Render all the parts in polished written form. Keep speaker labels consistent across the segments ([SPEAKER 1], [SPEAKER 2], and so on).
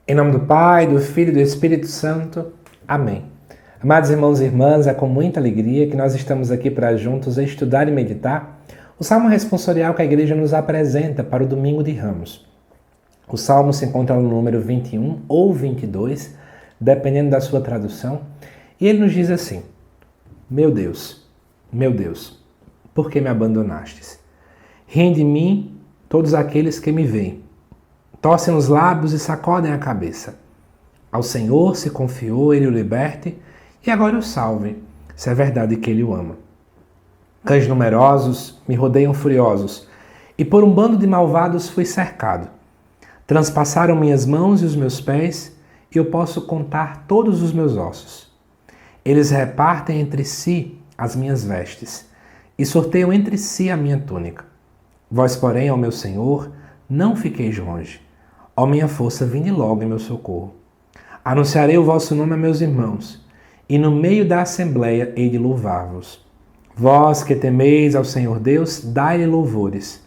[SPEAKER 1] Em nome do Pai, do Filho e do Espírito Santo. Amém. Amados irmãos e irmãs, é com muita alegria que nós estamos aqui para juntos estudar e meditar o Salmo responsorial que a Igreja nos apresenta para o Domingo de Ramos. O Salmo se encontra no número 21 ou 22, dependendo da sua tradução, e ele nos diz assim: meu Deus, por que me abandonastes? Riem de mim todos aqueles que me veem. Torcem os lábios e sacodem a cabeça. Ao Senhor se confiou, Ele o liberte, e agora o salve, se é verdade que Ele o ama. Cães numerosos me rodeiam furiosos, e por um bando de malvados fui cercado. Transpassaram minhas mãos e os meus pés, e eu posso contar todos os meus ossos. Eles repartem entre si as minhas vestes, e sorteiam entre si a minha túnica. Vós, porém, ó meu Senhor, não fiqueis longe. Ó minha força, vinde logo em meu socorro. Anunciarei o vosso nome a meus irmãos, e no meio da assembleia hei de louvar-vos. Vós que temeis ao Senhor Deus, dai-lhe louvores.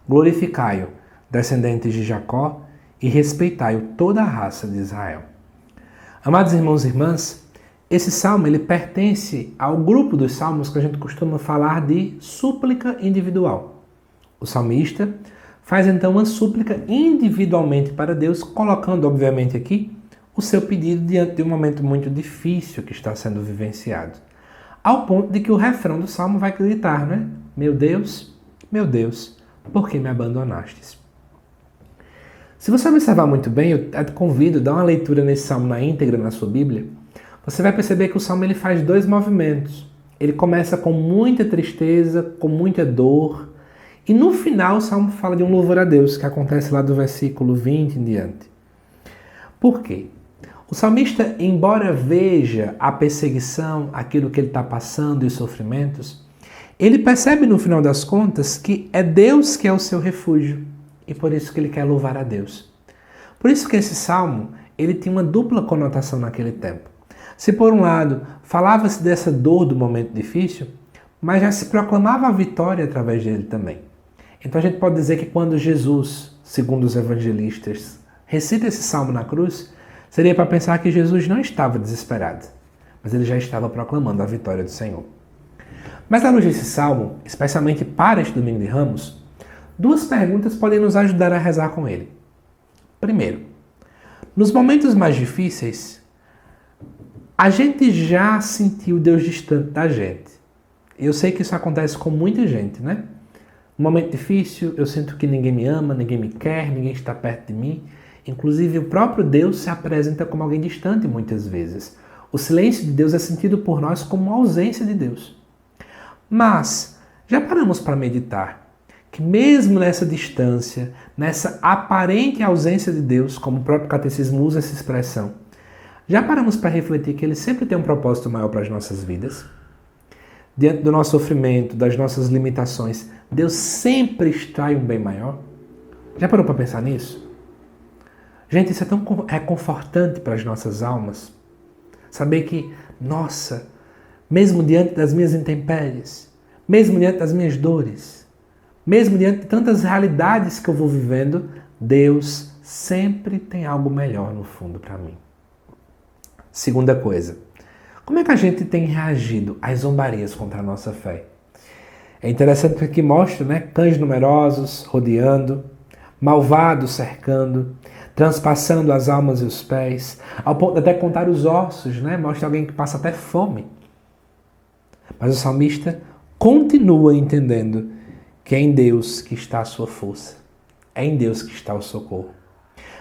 [SPEAKER 1] Glorificai-o, descendentes de Jacó, e respeitai-o toda a raça de Israel. Amados irmãos e irmãs, esse salmo ele pertence ao grupo dos salmos que a gente costuma falar de súplica individual. O salmista faz então uma súplica individualmente para Deus, colocando, obviamente, aqui o seu pedido diante de um momento muito difícil que está sendo vivenciado. Ao ponto de que o refrão do salmo vai gritar, né? Meu Deus, por que me abandonastes? Se você observar muito bem, eu te convido a dar uma leitura nesse salmo na íntegra na sua Bíblia. Você vai perceber que o salmo ele faz dois movimentos. Ele começa com muita tristeza, com muita dor, e no final o salmo fala de um louvor a Deus, que acontece lá do versículo 20 em diante. Por quê? O salmista, embora veja a perseguição, aquilo que ele está passando e os sofrimentos, ele percebe no final das contas que é Deus que é o seu refúgio, e por isso que ele quer louvar a Deus. Por isso que esse salmo ele tinha uma dupla conotação naquele tempo. Se por um lado falava-se dessa dor do momento difícil, mas já se proclamava a vitória através dele também. Então a gente pode dizer que quando Jesus, segundo os evangelistas, recita esse salmo na cruz, seria para pensar que Jesus não estava desesperado, mas ele já estava proclamando a vitória do Senhor. Mas à luz desse salmo, especialmente para este Domingo de Ramos, duas perguntas podem nos ajudar a rezar com ele. Primeiro, nos momentos mais difíceis, a gente já sentiu Deus distante da gente. Eu sei que isso acontece com muita gente, né? No momento difícil, eu sinto que ninguém me ama, ninguém me quer, ninguém está perto de mim. Inclusive, o próprio Deus se apresenta como alguém distante muitas vezes. O silêncio de Deus é sentido por nós como uma ausência de Deus. Mas, já paramos para meditar que mesmo nessa distância, nessa aparente ausência de Deus, como o próprio catecismo usa essa expressão, já paramos para refletir que Ele sempre tem um propósito maior para as nossas vidas? Diante do nosso sofrimento, das nossas limitações, Deus sempre extrai um bem maior? Já parou para pensar nisso? Gente, isso é tão reconfortante para as nossas almas. Saber que, nossa, mesmo diante das minhas intempéries, mesmo diante das minhas dores, mesmo diante de tantas realidades que eu vou vivendo, Deus sempre tem algo melhor no fundo para mim. Segunda coisa, como é que a gente tem reagido às zombarias contra a nossa fé? É interessante porque mostra, né, cães numerosos rodeando, malvados cercando, transpassando as almas e os pés, ao ponto de até contar os ossos, né? Mostra alguém que passa até fome. Mas o salmista continua entendendo que é em Deus que está a sua força, é em Deus que está o socorro.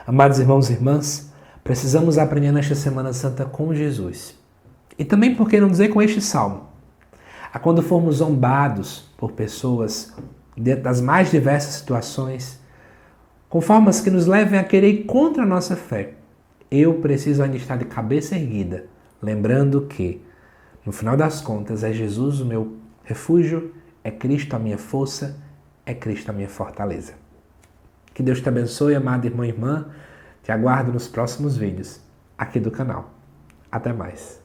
[SPEAKER 1] Amados irmãos e irmãs, precisamos aprender nesta Semana Santa com Jesus. E também, por que não dizer, com este salmo. A quando formos zombados por pessoas dentro das mais diversas situações, com formas que nos levem a querer ir contra a nossa fé, eu preciso ainda estar de cabeça erguida, lembrando que, no final das contas, é Jesus o meu refúgio, é Cristo a minha força, é Cristo a minha fortaleza. Que Deus te abençoe, amado irmão e irmã. Te aguardo nos próximos vídeos aqui do canal. Até mais.